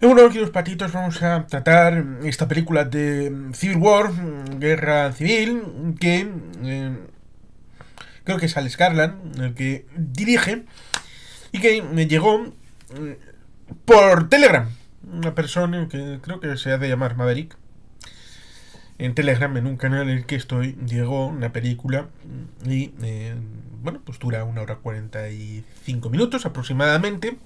Y bueno, aquí los patitos vamos a tratar esta película de Civil War, Guerra Civil, que creo que es Alex Garland el que dirige y que me llegó por Telegram. Una persona que creo que se hace llamar Maverick. En Telegram, en un canal en el que estoy, llegó una película y, bueno, pues dura 1 hora 45 minutos aproximadamente.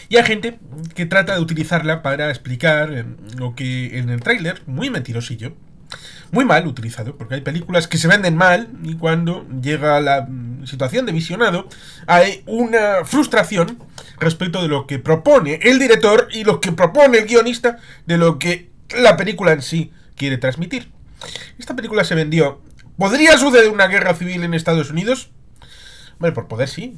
Y hay gente que trata de utilizarla para explicar lo que en el tráiler, muy mentirosillo, muy mal utilizado, porque hay películas que se venden mal y cuando llega la situación de visionado hay una frustración respecto de lo que propone el director y lo que propone el guionista de lo que la película en sí quiere transmitir. Esta película se vendió. ¿Podría suceder una guerra civil en Estados Unidos? Bueno, por poder sí.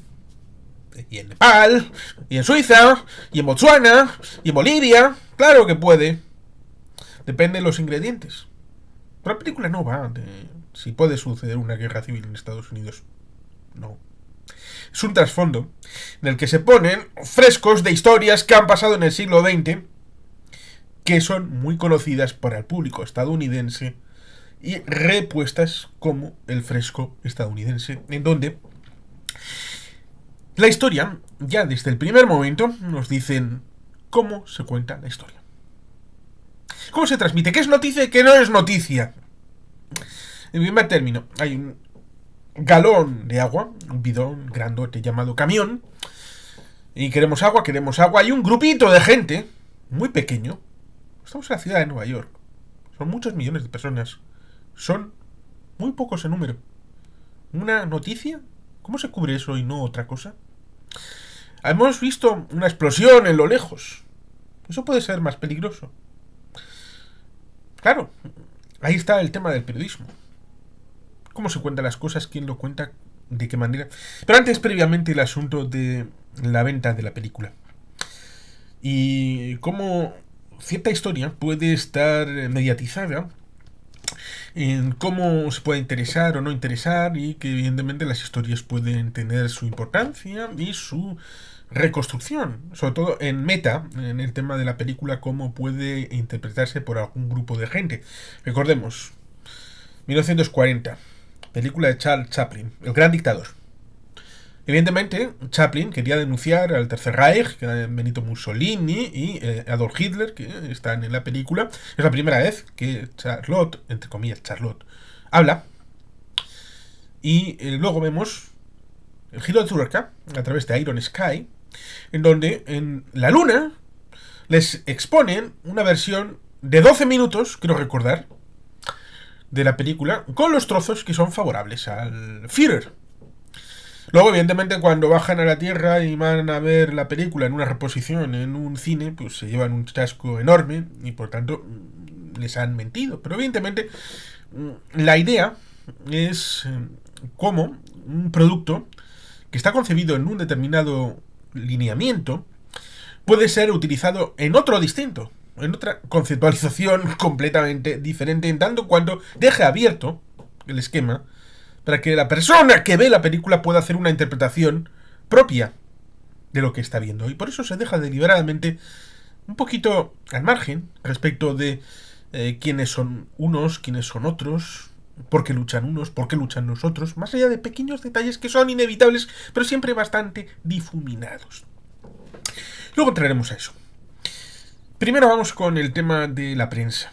Y en Nepal, y en Suiza, y en Botsuana, y en Bolivia. Claro que puede. Depende de los ingredientes. Pero la película no va de si puede suceder una guerra civil en Estados Unidos. No. Es un trasfondo en el que se ponen frescos de historias que han pasado en el siglo XX que son muy conocidas para el público estadounidense y repuestas como el fresco estadounidense, en donde la historia, ya desde el primer momento, nos dicen cómo se cuenta la historia. ¿Cómo se transmite? ¿Qué es noticia y qué no es noticia? En primer término, hay un galón de agua, un bidón grandote llamado camión, y queremos agua. Hay un grupito de gente, muy pequeño. Estamos en la ciudad de Nueva York. Son muchos millones de personas. Son muy pocos en número. ¿Una noticia? ¿Cómo se cubre eso y no otra cosa? Hemos visto una explosión en lo lejos. Eso puede ser más peligroso. Claro, ahí está el tema del periodismo. ¿Cómo se cuentan las cosas? ¿Quién lo cuenta? ¿De qué manera? Pero antes, previamente, el asunto de la venta de la película. Y cómo cierta historia puede estar mediatizada en cómo se puede interesar o no interesar y que evidentemente las historias pueden tener su importancia y su reconstrucción, sobre todo en meta, en el tema de la película, cómo puede interpretarse por algún grupo de gente. Recordemos, 1940, película de Charles Chaplin, El Gran Dictador. Evidentemente, Chaplin quería denunciar al Tercer Reich, que era Benito Mussolini y Adolf Hitler, que están en la película. Es la primera vez que Charlotte, entre comillas, Charlotte, habla. Y luego vemos el giro de tuerca a través de Iron Sky, en donde en la luna les exponen una versión de 12 minutos, quiero recordar, de la película, con los trozos que son favorables al Führer. Luego, evidentemente, cuando bajan a la Tierra y van a ver la película en una reposición en un cine, pues se llevan un chasco enorme y por tanto les han mentido. Pero evidentemente la idea es cómo un producto que está concebido en un determinado lineamiento puede ser utilizado en otro distinto, en otra conceptualización completamente diferente, en tanto cuanto deje abierto el esquema para que la persona que ve la película pueda hacer una interpretación propia de lo que está viendo. Y por eso se deja deliberadamente un poquito al margen respecto de quiénes son unos, quiénes son otros, por qué luchan unos, por qué luchan los otros, más allá de pequeños detalles que son inevitables, pero siempre bastante difuminados. Luego entraremos a eso. Primero vamos con el tema de la prensa.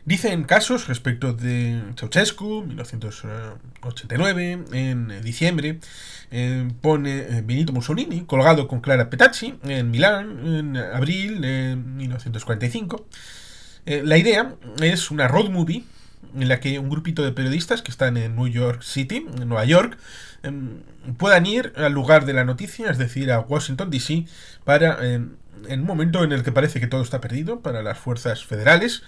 Dicen casos respecto de Ceausescu, 1989, en diciembre, pone Benito Mussolini colgado con Clara Petacci en Milán, en abril de 1945. La idea es una road movie en la que un grupito de periodistas que están en New York City, en Nueva York, puedan ir al lugar de la noticia, es decir, a Washington DC, para, en un momento en el que parece que todo está perdido para las fuerzas federales,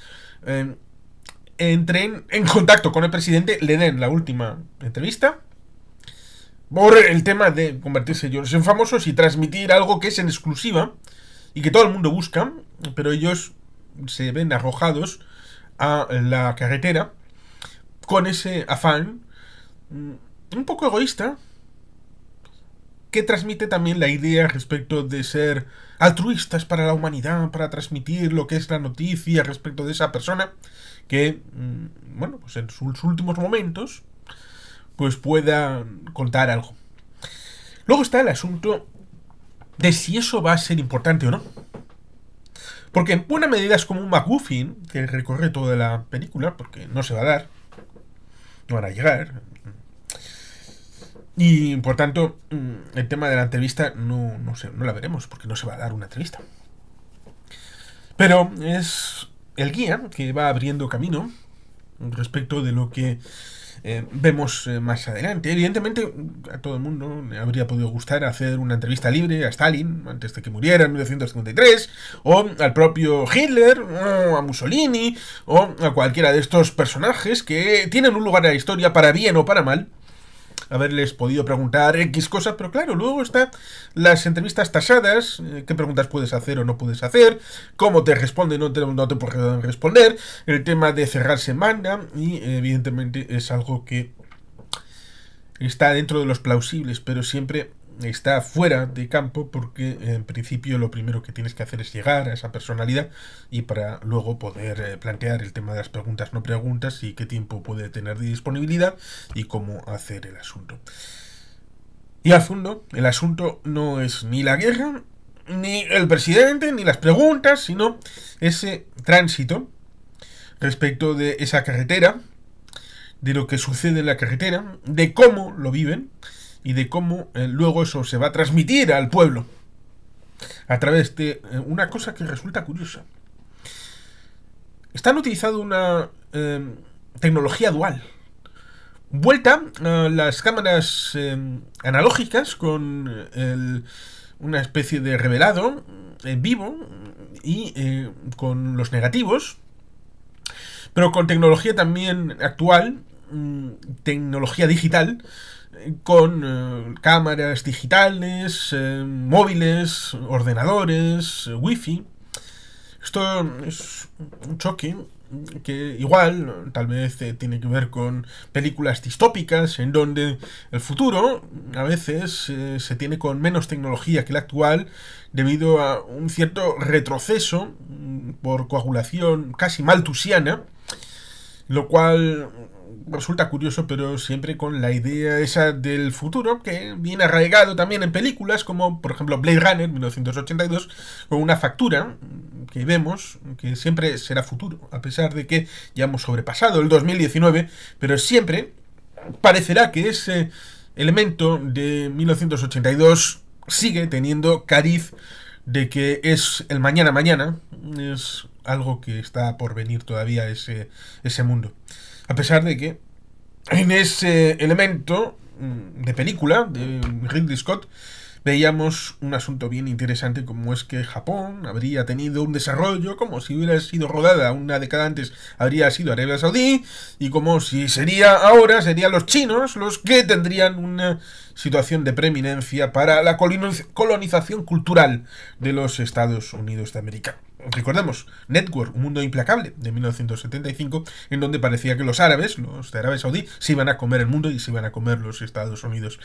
entren en contacto con el presidente, le den la última entrevista por el tema de convertirse ellos en famosos y transmitir algo que es en exclusiva y que todo el mundo busca, pero ellos se ven arrojados a la carretera con ese afán un poco egoísta que transmite también la idea respecto de ser altruistas para la humanidad, para transmitir lo que es la noticia respecto de esa persona que, bueno, pues en sus últimos momentos, pues pueda contar algo. Luego está el asunto de si eso va a ser importante o no. Porque en buena medida es como un MacGuffin que recorre toda la película, porque no se va a dar, no van a llegar. Y por tanto, el tema de la entrevista no la veremos, porque no se va a dar una entrevista. Pero es el guía que va abriendo camino respecto de lo que vemos más adelante. Evidentemente, a todo el mundo le habría podido gustar hacer una entrevista libre a Stalin antes de que muriera en 1953, o al propio Hitler, o a Mussolini, o a cualquiera de estos personajes que tienen un lugar en la historia para bien o para mal. Haberles podido preguntar X cosas, pero claro, luego están las entrevistas tasadas, qué preguntas puedes hacer o no puedes hacer, cómo te responden o no te pueden responder, el tema de cerrar semana, y evidentemente es algo que está dentro de los plausibles, pero siempre está fuera de campo, porque en principio lo primero que tienes que hacer es llegar a esa personalidad, y para luego poder plantear el tema de las preguntas no preguntas y qué tiempo puede tener de disponibilidad y cómo hacer el asunto. Y al fondo, el asunto no es ni la guerra, ni el presidente, ni las preguntas, sino ese tránsito respecto de esa carretera, de lo que sucede en la carretera, de cómo lo viven y de cómo luego eso se va a transmitir al pueblo a través de una cosa que resulta curiosa. Están utilizando una tecnología dual, vuelta a las cámaras analógicas con una especie de revelado en vivo y con los negativos, pero con tecnología también actual, tecnología digital, con cámaras digitales, móviles, ordenadores, wifi. Esto es un choque que igual tal vez tiene que ver con películas distópicas en donde el futuro a veces se tiene con menos tecnología que la actual debido a un cierto retroceso por coagulación casi maltusiana, lo cual resulta curioso, pero siempre con la idea esa del futuro que viene arraigado también en películas como por ejemplo Blade Runner 1982, con una factura que vemos que siempre será futuro, a pesar de que ya hemos sobrepasado el 2019, pero siempre parecerá que ese elemento de 1982 sigue teniendo cariz de que es el mañana, es algo que está por venir todavía ese mundo. A pesar de que en ese elemento de película de Ridley Scott veíamos un asunto bien interesante, como es que Japón habría tenido un desarrollo como si hubiera sido rodada una década antes, habría sido Arabia Saudí, y como si sería ahora, serían los chinos los que tendrían una situación de preeminencia para la colonización cultural de los Estados Unidos de América. Recordemos, Network, un mundo implacable, de 1975, en donde parecía que los árabes, los de Arabia Saudí, se iban a comer el mundo y se iban a comer los Estados Unidos.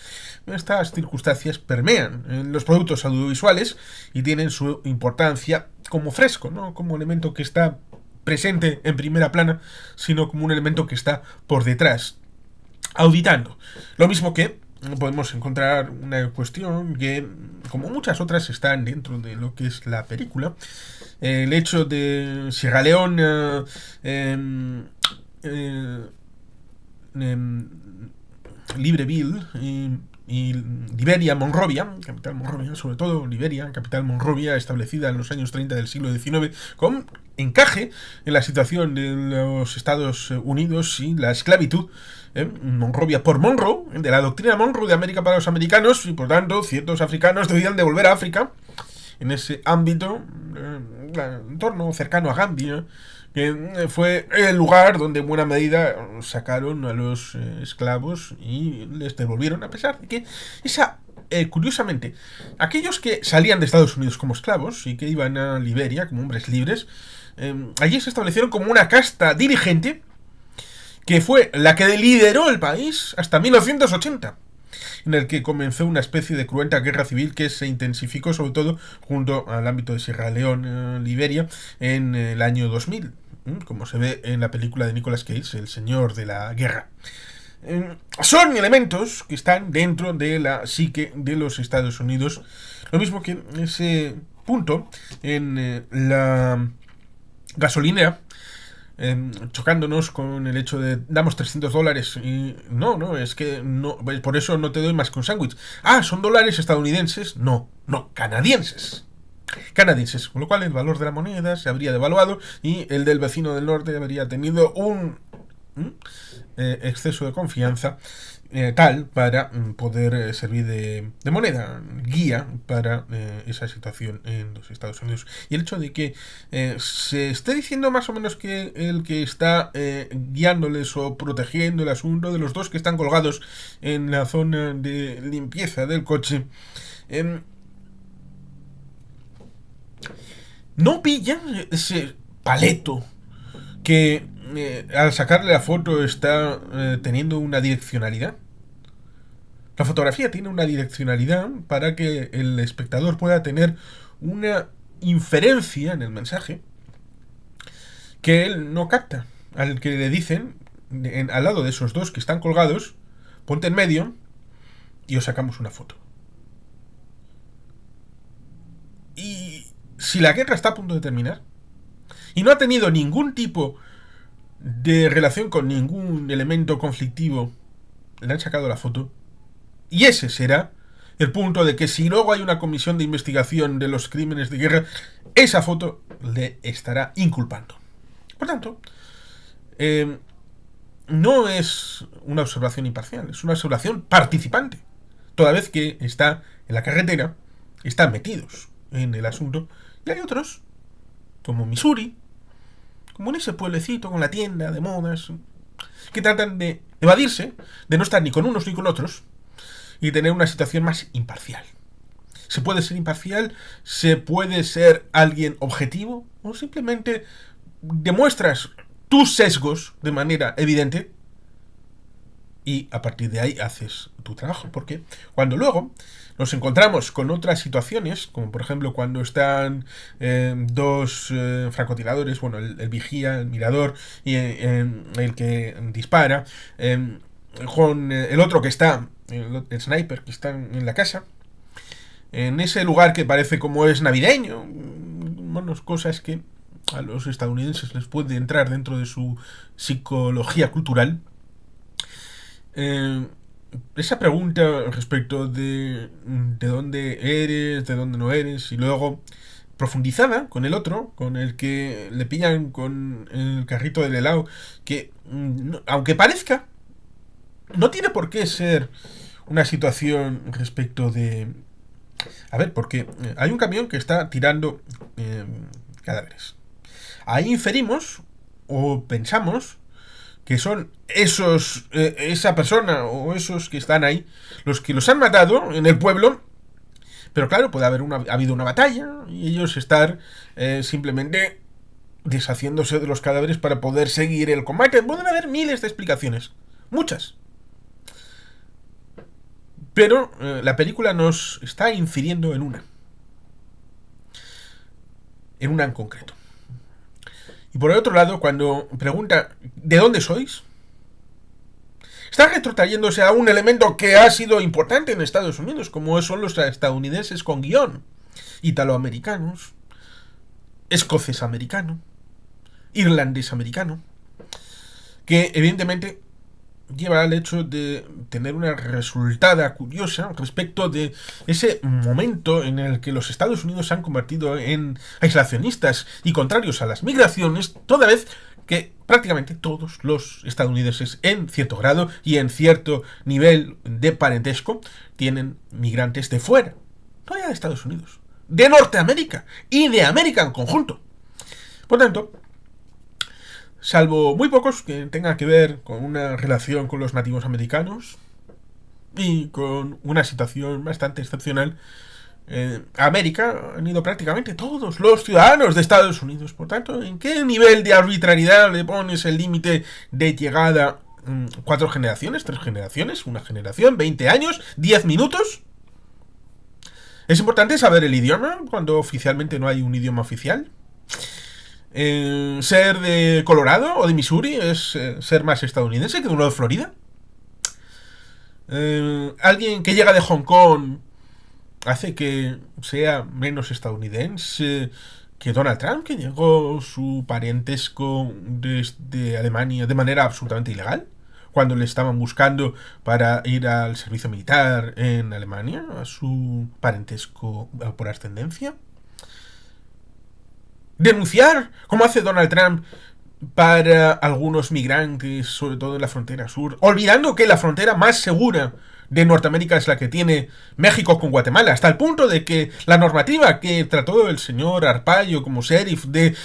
Estas circunstancias permean en los productos audiovisuales y tienen su importancia como fresco, no como elemento que está presente en primera plana, sino como un elemento que está por detrás, auditando. Lo mismo que podemos encontrar una cuestión que, como muchas otras, están dentro de lo que es la película. El hecho de Sierra Leone, Libreville y Liberia, Monrovia, capital Monrovia, sobre todo Liberia, capital Monrovia, establecida en los años 30 del siglo XIX, con encaje en la situación de los Estados Unidos y la esclavitud. Monrovia por Monroe, de la doctrina Monroe de América para los americanos, y por tanto ciertos africanos debían de volver a África en ese ámbito, entorno cercano a Gambia, que fue el lugar donde en buena medida sacaron a los esclavos y les devolvieron, a pesar de que curiosamente, aquellos que salían de Estados Unidos como esclavos y que iban a Liberia como hombres libres, allí se establecieron como una casta dirigente que fue la que lideró el país hasta 1980. en el que comenzó una especie de cruenta guerra civil que se intensificó sobre todo junto al ámbito de Sierra Leona, Liberia, en el año 2000, como se ve en la película de Nicolas Cage, El Señor de la Guerra. Son elementos que están dentro de la psique de los Estados Unidos, lo mismo que ese punto en la gasolinera, chocándonos con el hecho de damos $300 y no, es que no, por eso no te doy más que un sándwich. Ah, ¿son dólares estadounidenses? No, canadienses, con lo cual el valor de la moneda se habría devaluado y el del vecino del norte habría tenido un exceso de confianza tal para poder servir de moneda guía para esa situación en los Estados Unidos. Y el hecho de que se esté diciendo más o menos que el que está guiándoles o protegiendo el asunto de los dos que están colgados en la zona de limpieza del coche, no pilla ese paleto que al sacarle la foto está teniendo una direccionalidad. La fotografía tiene una direccionalidad para que el espectador pueda tener una inferencia en el mensaje que él no capta. Al que le dicen, al lado de esos dos que están colgados, ponte en medio y os sacamos una foto. Y si la guerra está a punto de terminar y no ha tenido ningún tipo de relación con ningún elemento conflictivo, le han sacado la foto. Y ese será el punto de que si luego hay una comisión de investigación de los crímenes de guerra, esa foto le estará inculpando. Por tanto, no es una observación imparcial, es una observación participante. Toda vez que está en la carretera, están metidos en el asunto. Y hay otros, como Missouri, como en ese pueblecito con la tienda de modas, que tratan de evadirse, de no estar ni con unos ni con otros, y tener una situación más imparcial. Se puede ser imparcial, se puede ser alguien objetivo, o simplemente demuestras tus sesgos de manera evidente y a partir de ahí haces tu trabajo. Porque cuando luego nos encontramos con otras situaciones, como por ejemplo cuando están dos francotiradores, bueno, el vigía, el mirador y el que dispara, con el otro que está, el sniper que está en la casa, en ese lugar que parece como es navideño, bueno, cosas que a los estadounidenses les puede entrar dentro de su psicología cultural. Esa pregunta respecto de dónde eres, de dónde no eres, y luego profundizada con el otro, con el que le pillan con el carrito del helado, que aunque parezca, no tiene por qué ser una situación respecto de... A ver, porque hay un camión que está tirando cadáveres. Ahí inferimos o pensamos que son esos, esa persona o esos que están ahí, los que los han matado en el pueblo. Pero claro, puede haber habido una batalla y ellos estar simplemente deshaciéndose de los cadáveres para poder seguir el combate. Pueden haber miles de explicaciones, muchas. Pero la película nos está infiriendo en una en concreto. Y por el otro lado, cuando pregunta ¿de dónde sois?, está retrotrayéndose a un elemento que ha sido importante en Estados Unidos, como son los estadounidenses con guión, italoamericanos, escocés americano, irlandés americano, que evidentemente lleva al hecho de tener una resultada curiosa respecto de ese momento en el que los Estados Unidos se han convertido en aislacionistas y contrarios a las migraciones, toda vez que prácticamente todos los estadounidenses en cierto grado y en cierto nivel de parentesco tienen migrantes de fuera, no ya de Estados Unidos, de Norteamérica y de América en conjunto. Por tanto, salvo muy pocos que tengan que ver con una relación con los nativos americanos y con una situación bastante excepcional, a América han ido prácticamente todos los ciudadanos de Estados Unidos. Por tanto, ¿en qué nivel de arbitrariedad le pones el límite de llegada 4 generaciones, 3 generaciones, una generación, 20 años, 10 minutos. Es importante saber el idioma cuando oficialmente no hay un idioma oficial. Ser de Colorado o de Missouri es ser más estadounidense que uno de Florida. Alguien que llega de Hong Kong hace que sea menos estadounidense que Donald Trump, que llegó su parentesco desde Alemania de manera absolutamente ilegal, cuando le estaban buscando para ir al servicio militar en Alemania, a su parentesco por ascendencia. Denunciar, como hace Donald Trump, para algunos migrantes, sobre todo en la frontera sur, olvidando que la frontera más segura de Norteamérica es la que tiene México con Guatemala, hasta el punto de que la normativa que trató el señor Arpaio como sheriff de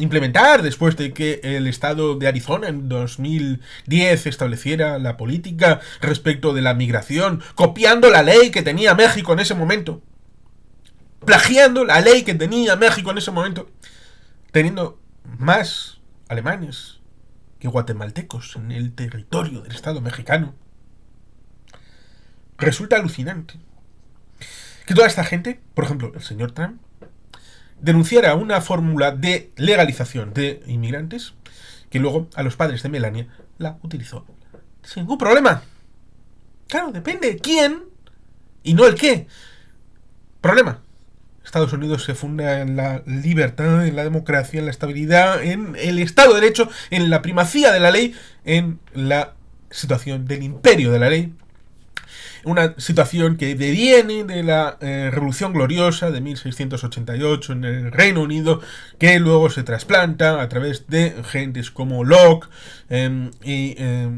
implementar después de que el estado de Arizona en 2010 estableciera la política respecto de la migración, copiando la ley que tenía México en ese momento, plagiando la ley que tenía México en ese momento, teniendo más alemanes que guatemaltecos en el territorio del estado mexicano. Resulta alucinante que toda esta gente, por ejemplo, el señor Trump, denunciara una fórmula de legalización de inmigrantes que luego a los padres de Melania la utilizó sin ningún problema. Claro, depende de quién y no el qué. Problema. Estados Unidos se funda en la libertad, en la democracia, en la estabilidad, en el Estado de Derecho, en la primacía de la ley, en la situación del imperio de la ley. Una situación que deviene de la Revolución Gloriosa de 1688 en el Reino Unido, que luego se trasplanta a través de gentes como Locke y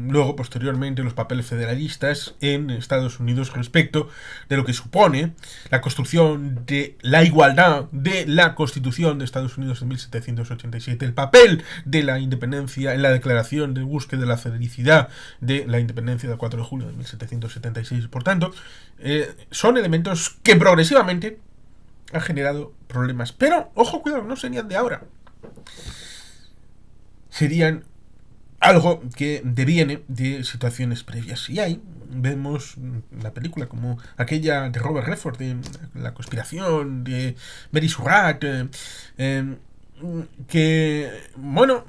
luego posteriormente los papeles federalistas en Estados Unidos respecto de lo que supone la construcción de la igualdad de la Constitución de Estados Unidos de 1787, el papel de la independencia en la declaración de búsqueda de la felicidad de la independencia del 4 de julio de 1776. Por tanto, son elementos que progresivamente han generado problemas. Pero, ojo, cuidado, no serían de ahora. Serían algo que deviene de situaciones previas. Y ahí vemos la película como aquella de Robert Redford, de la conspiración, de Mary Surratt, que, bueno,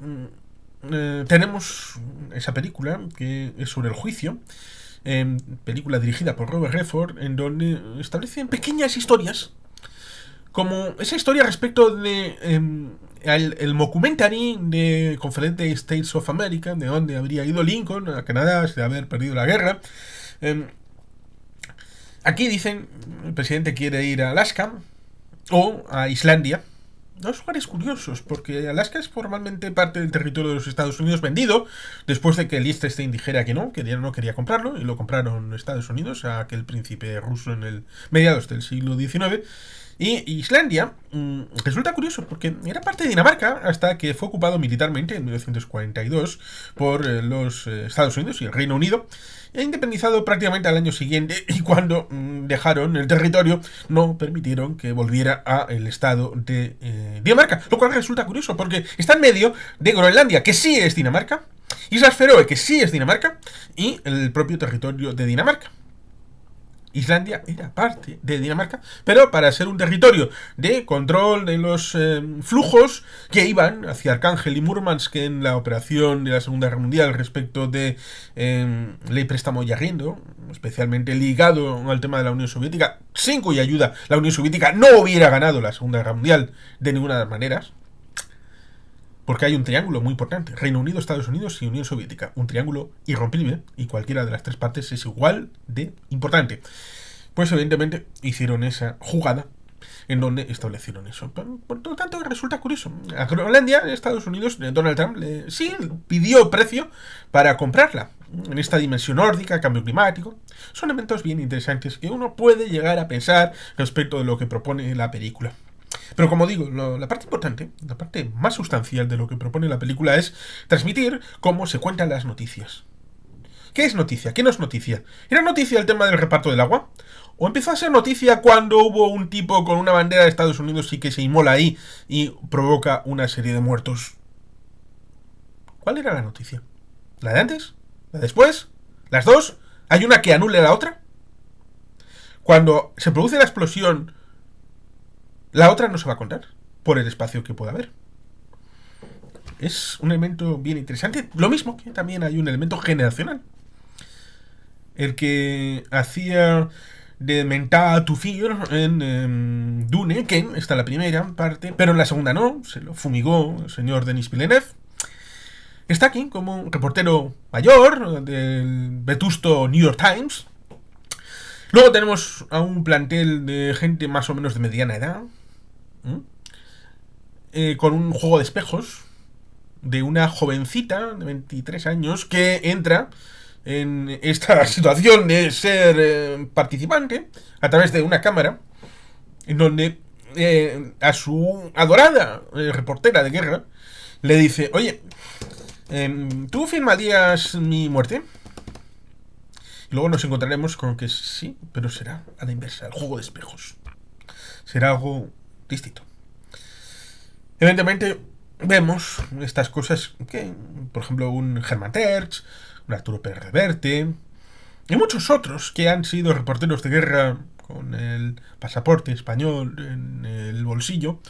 tenemos esa película que es sobre el juicio, película dirigida por Robert Redford, en donde establecen pequeñas historias, como esa historia respecto de el mockumentary de Confederate States of America, de donde habría ido Lincoln a Canadá de haber perdido la guerra. Aquí dicen, el presidente quiere ir a Alaska o a Islandia. Dos lugares curiosos, porque Alaska es formalmente parte del territorio de los Estados Unidos vendido, después de que Liechtenstein dijera que no quería comprarlo, y lo compraron Estados Unidos a aquel príncipe ruso en el mediados del siglo XIX. Y Islandia resulta curioso porque era parte de Dinamarca hasta que fue ocupado militarmente en 1942 por los Estados Unidos y el Reino Unido, e independizado prácticamente al año siguiente, y cuando dejaron el territorio no permitieron que volviera a el estado de Dinamarca, lo cual resulta curioso porque está en medio de Groenlandia, que sí es Dinamarca, Islas Feroe, que sí es Dinamarca, y el propio territorio de Dinamarca. Islandia era parte de Dinamarca, pero para ser un territorio de control de los flujos que iban hacia Arcángel y Murmansk en la operación de la Segunda Guerra Mundial respecto de Ley Préstamo y Arriendo, especialmente ligado al tema de la Unión Soviética, sin cuya ayuda la Unión Soviética no hubiera ganado la Segunda Guerra Mundial de ninguna de las maneras. Porque hay un triángulo muy importante: Reino Unido, Estados Unidos y Unión Soviética. Un triángulo irrompible, y cualquiera de las tres partes es igual de importante. Pues evidentemente hicieron esa jugada en donde establecieron eso. Por lo tanto, resulta curioso. A Groenlandia, Estados Unidos, Donald Trump sí pidió precio para comprarla. En esta dimensión nórdica, cambio climático, son elementos bien interesantes que uno puede llegar a pensar respecto de lo que propone la película. Pero como digo, la parte importante, la parte más sustancial de lo que propone la película es transmitir cómo se cuentan las noticias. ¿Qué es noticia? ¿Qué no es noticia? ¿Era noticia el tema del reparto del agua? ¿O empezó a ser noticia cuando hubo un tipo con una bandera de Estados Unidos y que se inmola ahí y provoca una serie de muertos? ¿Cuál era la noticia? ¿La de antes Después, las dos, hay una que anule a la otra. Cuando se produce la explosión, la otra no se va a contar por el espacio que pueda haber. Es un elemento bien interesante. Lo mismo que también hay un elemento generacional. El que hacía de Mentá to Fear en Dune, Ken, está en la primera parte, pero en la segunda no, se lo fumigó el señor Denis Villeneuve. Está aquí como un reportero mayor del vetusto New York Times. Luego tenemos a un plantel de gente más o menos de mediana edad, con un juego de espejos de una jovencita de 23 años que entra en esta situación de ser participante a través de una cámara en donde a su adorada reportera de guerra le dice: oye, ¿tú firmarías mi muerte? Y luego nos encontraremos con que sí, pero será a la inversa, el juego de espejos. Será algo distinto. Evidentemente vemos estas cosas que, por ejemplo, un Hermann Tertsch, un Arturo Pérez Reverte y muchos otros que han sido reporteros de guerra con el pasaporte español en el bolsillo,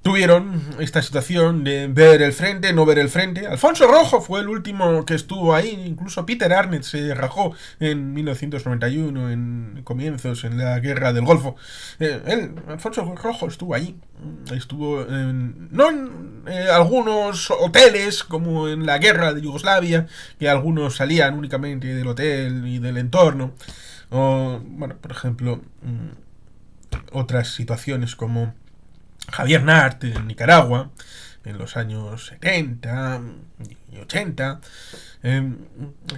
tuvieron esta situación de ver el frente, no ver el frente. Alfonso Rojo fue el último que estuvo ahí. Incluso Peter Arnett se rajó en 1991, en comienzos, en la guerra del Golfo. Alfonso Rojo estuvo allí. Estuvo no en algunos hoteles, como en la guerra de Yugoslavia, que algunos salían únicamente del hotel y del entorno. O, bueno, por ejemplo, otras situaciones como Javier Nart en Nicaragua en los años 70 y 80.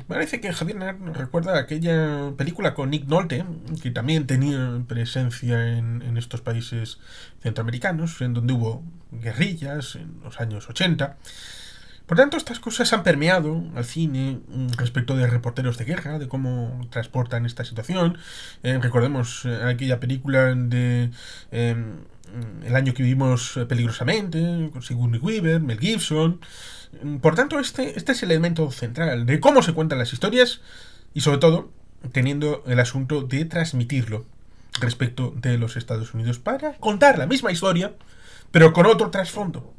Parece que Javier Nart nos recuerda aquella película con Nick Nolte, que también tenía presencia en estos países centroamericanos, en donde hubo guerrillas en los años 80. Por tanto, estas cosas han permeado al cine respecto de reporteros de guerra, de cómo transportan esta situación. Recordemos aquella película de El año que vivimos peligrosamente, con Sigourney Weaver, Mel Gibson. Por tanto, este es el elemento central de cómo se cuentan las historias y, sobre todo, teniendo el asunto de transmitirlo respecto de los Estados Unidos para contar la misma historia, pero con otro trasfondo,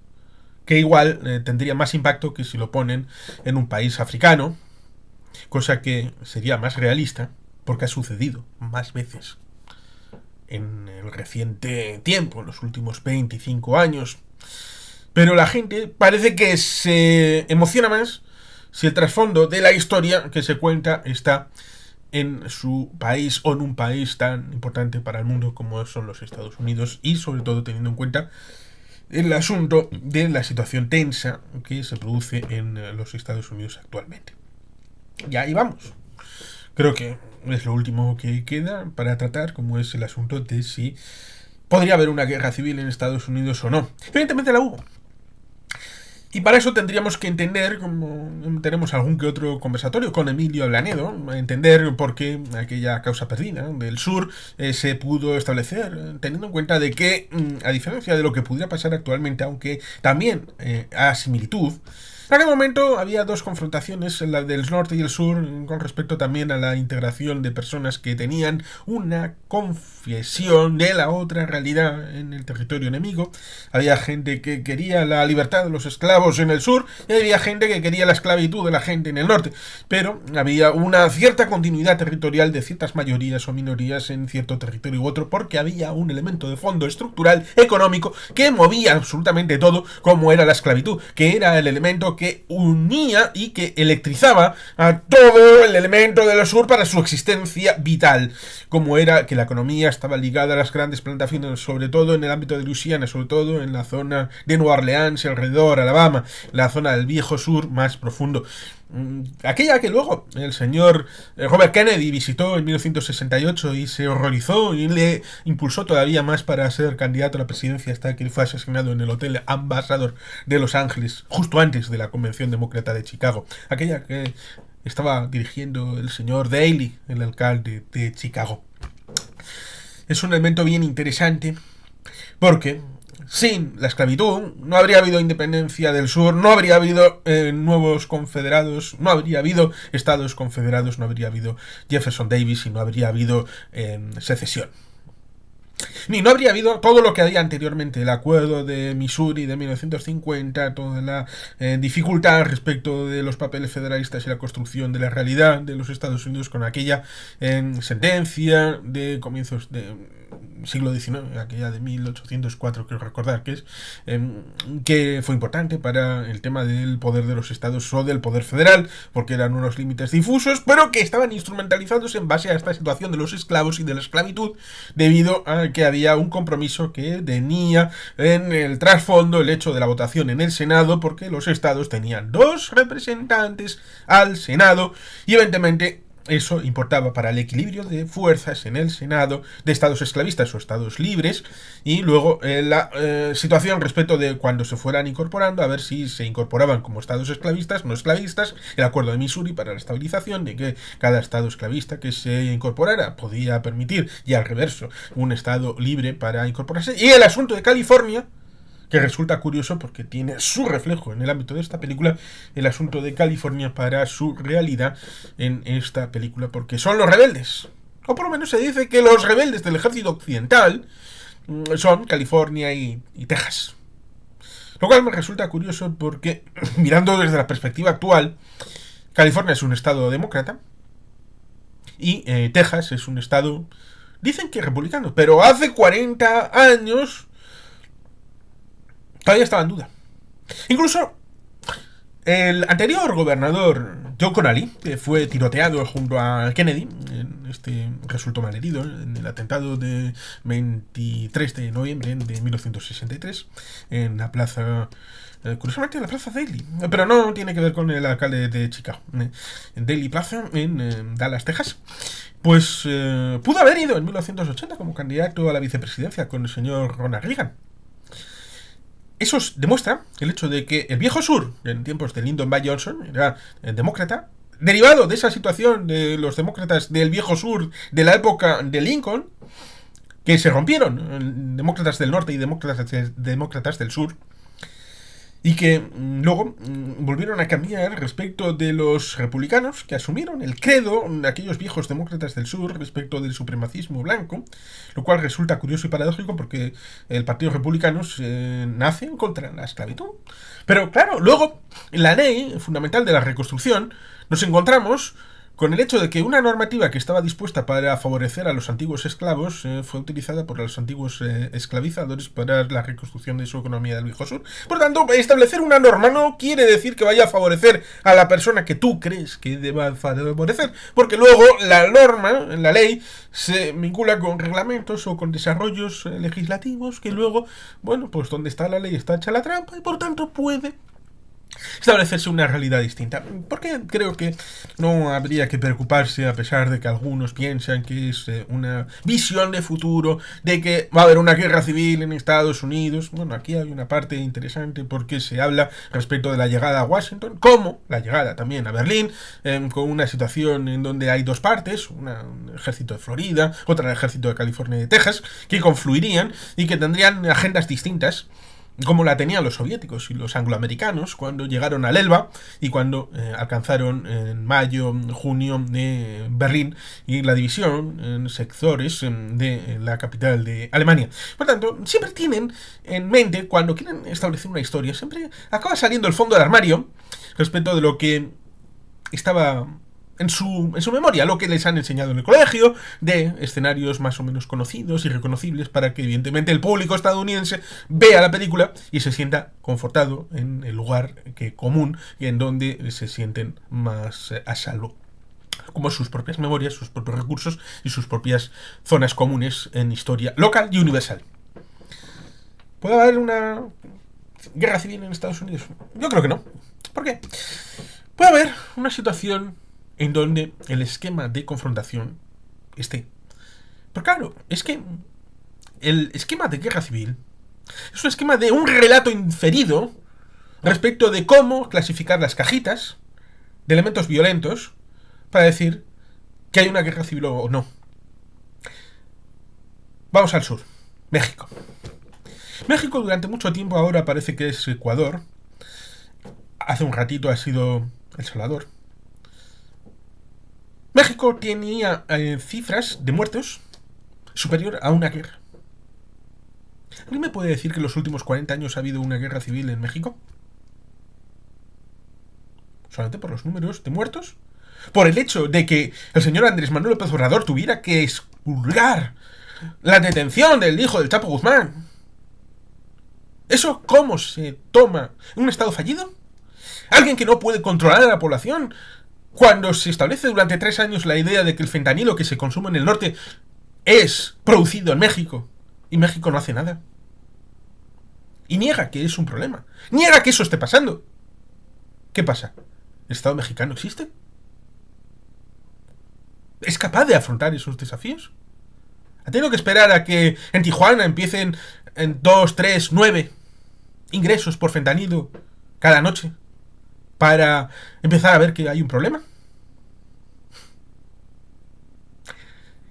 que igual tendría más impacto que si lo ponen en un país africano, cosa que sería más realista, porque ha sucedido más veces en el reciente tiempo, en los últimos 25 años. Pero la gente parece que se emociona más si el trasfondo de la historia que se cuenta está en su país o en un país tan importante para el mundo como son los Estados Unidos, y sobre todo teniendo en cuenta el asunto de la situación tensa que se produce en los Estados Unidos actualmente. Y ahí vamos. Creo que es lo último que queda para tratar, como es el asunto de si podría haber una guerra civil en Estados Unidos o no. Evidentemente la hubo. Y para eso tendríamos que entender, como tenemos algún que otro conversatorio con Emilio Lanedo, entender por qué aquella causa perdida del sur se pudo establecer, teniendo en cuenta de que, a diferencia de lo que pudiera pasar actualmente, aunque también a similitud, en aquel momento había dos confrontaciones, la del norte y el sur, con respecto también a la integración de personas que tenían una confesión de la otra realidad en el territorio enemigo. Había gente que quería la libertad de los esclavos en el sur y había gente que quería la esclavitud de la gente en el norte. Pero había una cierta continuidad territorial de ciertas mayorías o minorías en cierto territorio u otro, porque había un elemento de fondo estructural, económico, que movía absolutamente todo, como era la esclavitud, que era el elemento que unía y que electrizaba a todo el elemento del sur para su existencia vital, como era que la economía estaba ligada a las grandes plantaciones, sobre todo en el ámbito de Luisiana, sobre todo en la zona de Nueva Orleans y alrededor, Alabama, la zona del viejo sur más profundo. Aquella que luego el señor Robert Kennedy visitó en 1968 y se horrorizó y le impulsó todavía más para ser candidato a la presidencia, hasta que fue asesinado en el Hotel Ambassador de Los Ángeles, justo antes de la Convención Demócrata de Chicago. Aquella que estaba dirigiendo el señor Daley, el alcalde de Chicago. Es un elemento bien interesante porque sin la esclavitud, no habría habido independencia del sur, no habría habido nuevos confederados, no habría habido estados confederados, no habría habido Jefferson Davis y no habría habido secesión. Ni no habría habido todo lo que había anteriormente, el acuerdo de Missouri de 1950, toda la dificultad respecto de los papeles federalistas y la construcción de la realidad de los Estados Unidos con aquella sentencia de comienzos de siglo XIX, aquella de 1804, quiero recordar que fue importante para el tema del poder de los estados o del poder federal, porque eran unos límites difusos, pero que estaban instrumentalizados en base a esta situación de los esclavos y de la esclavitud, debido a que había un compromiso que tenía en el trasfondo el hecho de la votación en el Senado, porque los estados tenían 2 representantes al Senado y evidentemente eso importaba para el equilibrio de fuerzas en el Senado de estados esclavistas o estados libres, y luego la situación respecto de cuando se fueran incorporando, a ver si se incorporaban como estados esclavistas, no esclavistas, el acuerdo de Missouri para la estabilización, de que cada estado esclavista que se incorporara podía permitir, y al reverso, un estado libre para incorporarse, y el asunto de California, que resulta curioso porque tiene su reflejo en el ámbito de esta película, el asunto de California para su realidad en esta película, porque son los rebeldes, o por lo menos se dice que los rebeldes del ejército occidental son California y Texas. Lo cual me resulta curioso porque, mirando desde la perspectiva actual, California es un estado demócrata y Texas es un estado, dicen que republicano, pero hace 40 años todavía estaba en duda. Incluso el anterior gobernador Joe Connally, que fue tiroteado junto a Kennedy, resultó malherido en el atentado de 23 de noviembre de 1963 en la plaza, curiosamente en la plaza Daly, pero no tiene que ver con el alcalde de Chicago, en Daly Plaza en Dallas, Texas. Pues pudo haber ido en 1980 como candidato a la vicepresidencia con el señor Ronald Reagan. Eso demuestra el hecho de que el viejo sur, en tiempos de Lyndon B. Johnson, era demócrata, derivado de esa situación de los demócratas del viejo sur de la época de Lincoln, que se rompieron, demócratas del norte y demócratas del sur, y que luego volvieron a cambiar respecto de los republicanos, que asumieron el credo de aquellos viejos demócratas del sur respecto del supremacismo blanco, lo cual resulta curioso y paradójico porque el Partido Republicano nace contra la esclavitud. Pero claro, luego, en la ley fundamental de la reconstrucción, nos encontramos con el hecho de que una normativa que estaba dispuesta para favorecer a los antiguos esclavos fue utilizada por los antiguos esclavizadores para la reconstrucción de su economía del viejo sur. Por tanto, establecer una norma no quiere decir que vaya a favorecer a la persona que tú crees que deba favorecer, porque luego la norma, la ley, se vincula con reglamentos o con desarrollos legislativos que luego, bueno, pues donde está la ley está hecha la trampa y por tanto puede establecerse una realidad distinta. Porque creo que no habría que preocuparse, a pesar de que algunos piensan que es una visión de futuro, de que va a haber una guerra civil en Estados Unidos. Bueno, aquí hay una parte interesante porque se habla respecto de la llegada a Washington, como la llegada también a Berlín, con una situación en donde hay 2 partes, un ejército de Florida, otra el ejército de California y de Texas, que confluirían y que tendrían agendas distintas, como la tenían los soviéticos y los angloamericanos cuando llegaron al Elba y cuando alcanzaron en mayo, junio de Berlín y la división en sectores de la capital de Alemania. Por tanto, siempre tienen en mente, cuando quieren establecer una historia, siempre acaba saliendo el fondo del armario respecto de lo que estaba en su memoria, lo que les han enseñado en el colegio, de escenarios más o menos conocidos y reconocibles, para que evidentemente el público estadounidense vea la película y se sienta confortado en el lugar común y en donde se sienten más a salvo, como sus propias memorias, sus propios recursos y sus propias zonas comunes en historia local y universal. ¿Puede haber una guerra civil en Estados Unidos? Yo creo que no. ¿Por qué? Puede haber una situación en donde el esquema de confrontación esté. Pero claro, es que el esquema de guerra civil es un esquema de un relato inferido respecto de cómo clasificar las cajitas de elementos violentos para decir que hay una guerra civil o no. Vamos al sur, México. México durante mucho tiempo ahora parece que es Ecuador. Hace un ratito ha sido El Salvador. México tenía cifras de muertos superior a una guerra. ¿Alguien me puede decir que en los últimos 40 años ha habido una guerra civil en México? Solamente por los números de muertos. Por el hecho de que el señor Andrés Manuel López Obrador tuviera que expurgar la detención del hijo del Chapo Guzmán. ¿Eso cómo se toma en un estado fallido? ¿Alguien que no puede controlar a la población? Cuando se establece durante 3 años la idea de que el fentanilo que se consume en el norte es producido en México y México no hace nada. Y niega que es un problema. Niega que eso esté pasando. ¿Qué pasa? ¿El Estado mexicano existe? ¿Es capaz de afrontar esos desafíos? ¿Ha tenido que esperar a que en Tijuana empiecen en 2, 3, 9 ingresos por fentanilo cada noche para empezar a ver que hay un problema?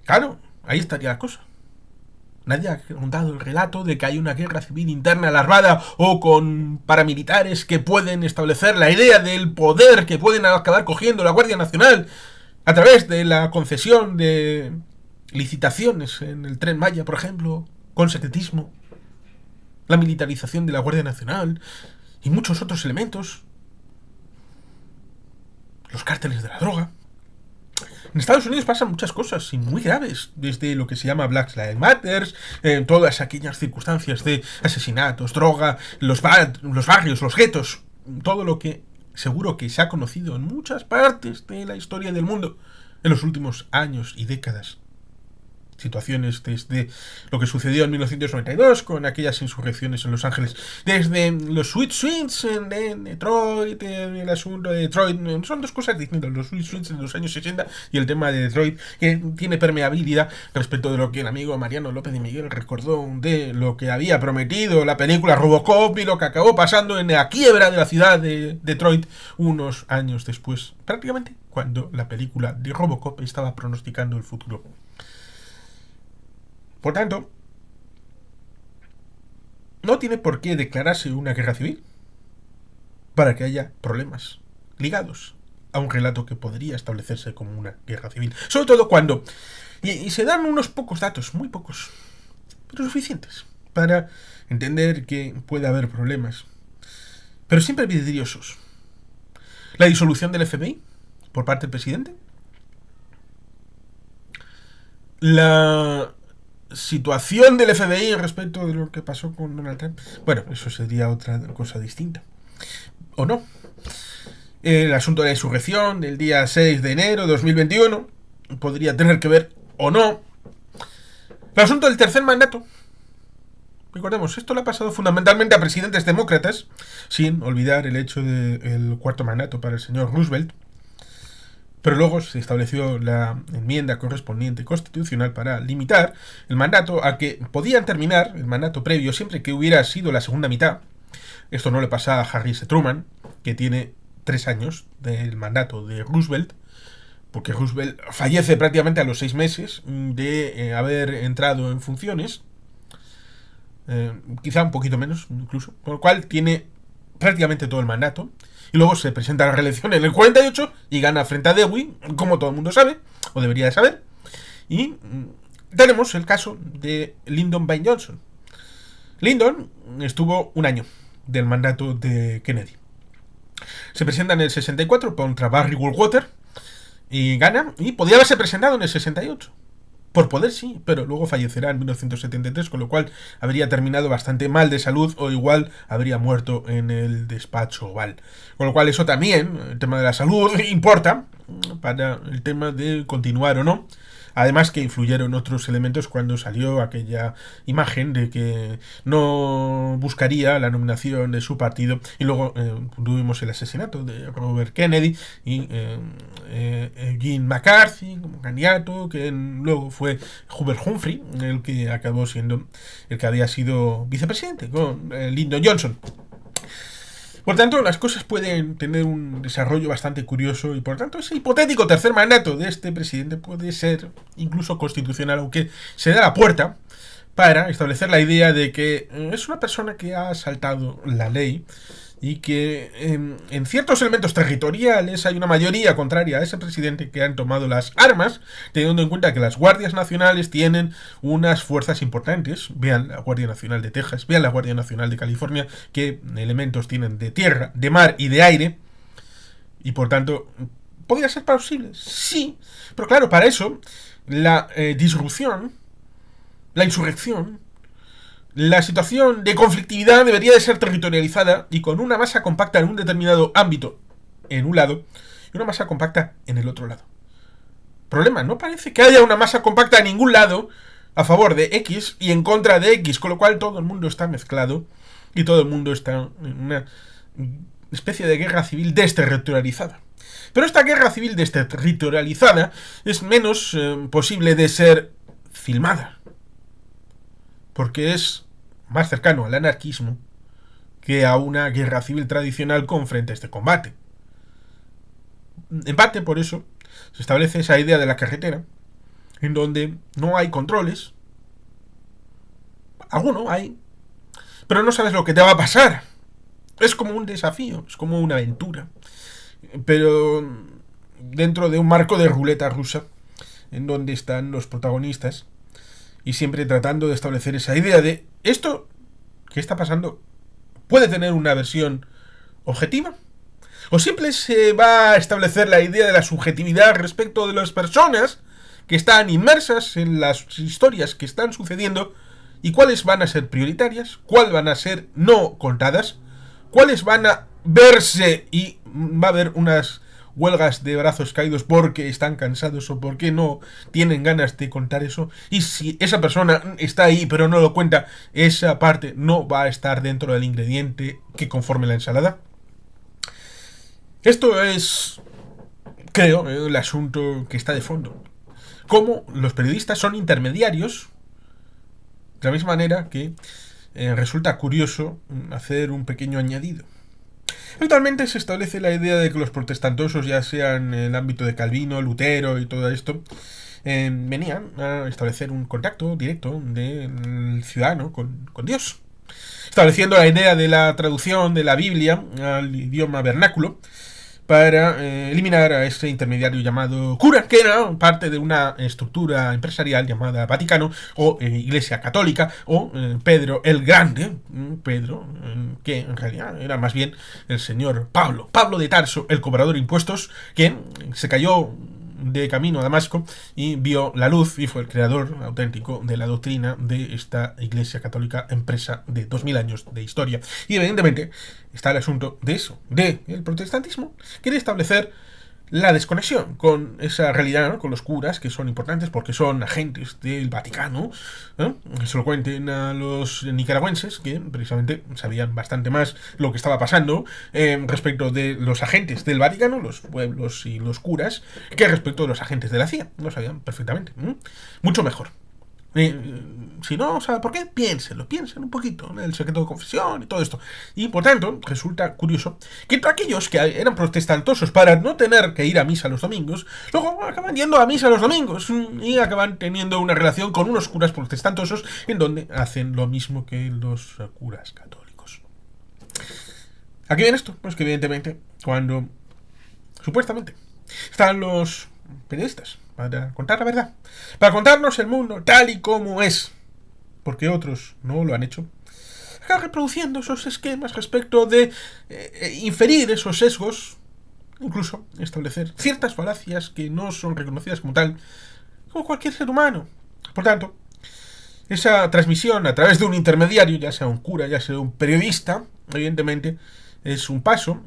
Claro, ahí estaría la cosa. Nadie ha contado el relato de que hay una guerra civil interna alarmada o con paramilitares que pueden establecer la idea del poder que pueden acabar cogiendo la Guardia Nacional a través de la concesión de licitaciones en el Tren Maya, por ejemplo, con secretismo, la militarización de la Guardia Nacional y muchos otros elementos, los cárteles de la droga. En Estados Unidos pasan muchas cosas y muy graves, desde lo que se llama Black Lives Matter, todas aquellas circunstancias de asesinatos, droga, los barrios, los guetos, todo lo que seguro que se ha conocido en muchas partes de la historia del mundo en los últimos años y décadas. Situaciones desde lo que sucedió en 1992 con aquellas insurrecciones en Los Ángeles, desde los Sweet Sweets en Detroit, el asunto de Detroit, son dos cosas distintas, los Sweet Sweets en los años 60 y el tema de Detroit, que tiene permeabilidad respecto de lo que el amigo Mariano López de Miguel recordó de lo que había prometido la película Robocop y lo que acabó pasando en la quiebra de la ciudad de Detroit unos años después, prácticamente cuando la película de Robocop estaba pronosticando el futuro. Por tanto, no tiene por qué declararse una guerra civil para que haya problemas ligados a un relato que podría establecerse como una guerra civil. Sobre todo cuando... Y se dan unos pocos datos, muy pocos, pero suficientes, para entender que puede haber problemas, pero siempre vidriosos. La disolución del FBI por parte del presidente. La situación del FBI respecto de lo que pasó con Donald Trump. Bueno, eso sería otra cosa distinta. ¿O no? El asunto de la insurrección del día 6 de enero de 2021 podría tener que ver o no. El asunto del tercer mandato. Recordemos, esto le ha pasado fundamentalmente a presidentes demócratas, sin olvidar el hecho del cuarto mandato para el señor Roosevelt. Pero luego se estableció la enmienda correspondiente constitucional para limitar el mandato a que podían terminar el mandato previo siempre que hubiera sido la segunda mitad. Esto no le pasa a Harry S. Truman, que tiene 3 años del mandato de Roosevelt, porque Roosevelt fallece prácticamente a los 6 meses de haber entrado en funciones, quizá un poquito menos incluso, por lo cual tiene prácticamente todo el mandato. Y luego se presenta a la reelección en el 48 y gana frente a Dewey, como todo el mundo sabe, o debería de saber. Y tenemos el caso de Lyndon B. Johnson. Lyndon estuvo 1 año del mandato de Kennedy. Se presenta en el 64 contra Barry Goldwater y gana, y podía haberse presentado en el 68. Por poder sí, pero luego fallecerá en 1973, con lo cual habría terminado bastante mal de salud o igual habría muerto en el despacho oval. Con lo cual eso también, el tema de la salud, importa para el tema de continuar o no. Además que influyeron otros elementos cuando salió aquella imagen de que no buscaría la nominación de su partido y luego tuvimos el asesinato de Robert Kennedy y Eugene McCarthy como candidato, que luego fue Hubert Humphrey el que acabó siendo el que había sido vicepresidente con Lyndon Johnson. Por tanto, las cosas pueden tener un desarrollo bastante curioso y por tanto ese hipotético tercer mandato de este presidente puede ser incluso constitucional, aunque se da la puerta para establecer la idea de que es una persona que ha saltado la ley y que en ciertos elementos territoriales hay una mayoría contraria a ese presidente que han tomado las armas, teniendo en cuenta que las guardias nacionales tienen unas fuerzas importantes. Vean la Guardia Nacional de Texas, vean la Guardia Nacional de California, qué elementos tienen de tierra, de mar y de aire, y por tanto, ¿podría ser plausible? Sí, pero claro, para eso la disrupción, la insurrección, la situación de conflictividad debería de ser territorializada y con una masa compacta en un determinado ámbito en un lado y una masa compacta en el otro lado. Problema, no parece que haya una masa compacta en ningún lado a favor de X y en contra de X, con lo cual todo el mundo está mezclado y todo el mundo está en una especie de guerra civil desterritorializada. Pero esta guerra civil desterritorializada es menos posible de ser filmada, porque es más cercano al anarquismo que a una guerra civil tradicional con frentes de combate. En parte, por eso, se establece esa idea de la carretera, en donde no hay controles. Alguno hay, pero no sabes lo que te va a pasar. Es como un desafío, es como una aventura, pero dentro de un marco de ruleta rusa, en donde están los protagonistas, y siempre tratando de establecer esa idea de esto que está pasando puede tener una versión objetiva, o siempre se va a establecer la idea de la subjetividad respecto de las personas que están inmersas en las historias que están sucediendo, y cuáles van a ser prioritarias, cuáles van a ser no contadas, cuáles van a verse y va a haber unas huelgas de brazos caídos porque están cansados o porque no tienen ganas de contar eso, y si esa persona está ahí pero no lo cuenta, esa parte no va a estar dentro del ingrediente que conforme la ensalada. Esto es, creo, el asunto que está de fondo. Cómo los periodistas son intermediarios, de la misma manera que resulta curioso hacer un pequeño añadido. Habitualmente se establece la idea de que los protestantosos, ya sean en el ámbito de Calvino, Lutero y todo esto, venían a establecer un contacto directo del ciudadano con Dios, estableciendo la idea de la traducción de la Biblia al idioma vernáculo para eliminar a ese intermediario llamado cura, que era parte de una estructura empresarial llamada Vaticano o Iglesia Católica o Pedro el Grande, Pedro, que en realidad era más bien el señor Pablo de Tarso, el cobrador de impuestos, que se cayó de camino a Damasco y vio la luz y fue el creador auténtico de la doctrina de esta Iglesia Católica, empresa de 2000 años de historia. Y evidentemente está el asunto de eso, de el protestantismo. Quiere establecer la desconexión con esa realidad, ¿no? Con los curas, que son importantes porque son agentes del Vaticano, ¿no? Se lo cuenten a los nicaragüenses, que precisamente sabían bastante más lo que estaba pasando respecto de los agentes del Vaticano, los pueblos y los curas, que respecto de los agentes de la CIA. Lo sabían perfectamente. Mucho mejor. Si no sabe por qué, piensen un poquito en el secreto de confesión y todo esto. Y por tanto, resulta curioso que entre aquellos que eran protestantosos para no tener que ir a misa los domingos, luego acaban yendo a misa los domingos y acaban teniendo una relación con unos curas protestantosos en donde hacen lo mismo que los curas católicos. ¿A qué viene esto? Pues que evidentemente cuando supuestamente están los periodistas para contar la verdad, para contarnos el mundo tal y como es, porque otros no lo han hecho, acá reproduciendo esos esquemas respecto de inferir esos sesgos, incluso establecer ciertas falacias que no son reconocidas como tal, como cualquier ser humano. Por tanto, esa transmisión a través de un intermediario, ya sea un cura, ya sea un periodista, evidentemente es un paso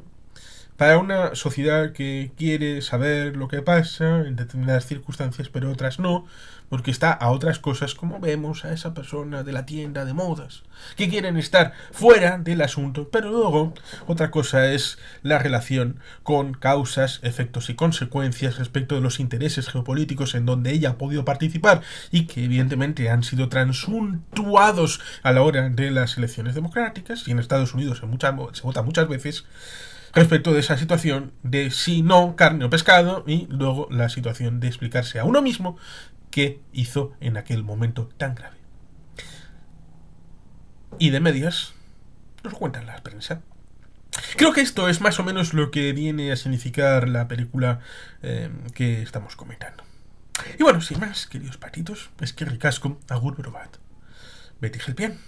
para una sociedad que quiere saber lo que pasa en determinadas circunstancias, pero otras no, porque está a otras cosas, como vemos a esa persona de la tienda de modas, que quieren estar fuera del asunto, pero luego otra cosa es la relación con causas, efectos y consecuencias respecto de los intereses geopolíticos en donde ella ha podido participar y que evidentemente han sido transuntuados a la hora de las elecciones democráticas, y en Estados Unidos se vota muchas veces, respecto de esa situación de si no, carne o pescado, y luego la situación de explicarse a uno mismo qué hizo en aquel momento tan grave. y de medias nos cuentan la prensa. Creo que esto es más o menos lo que viene a significar la película que estamos comentando. Y bueno, sin más, queridos patitos, es que ricasco, agur, brobat. Betty Gelpian.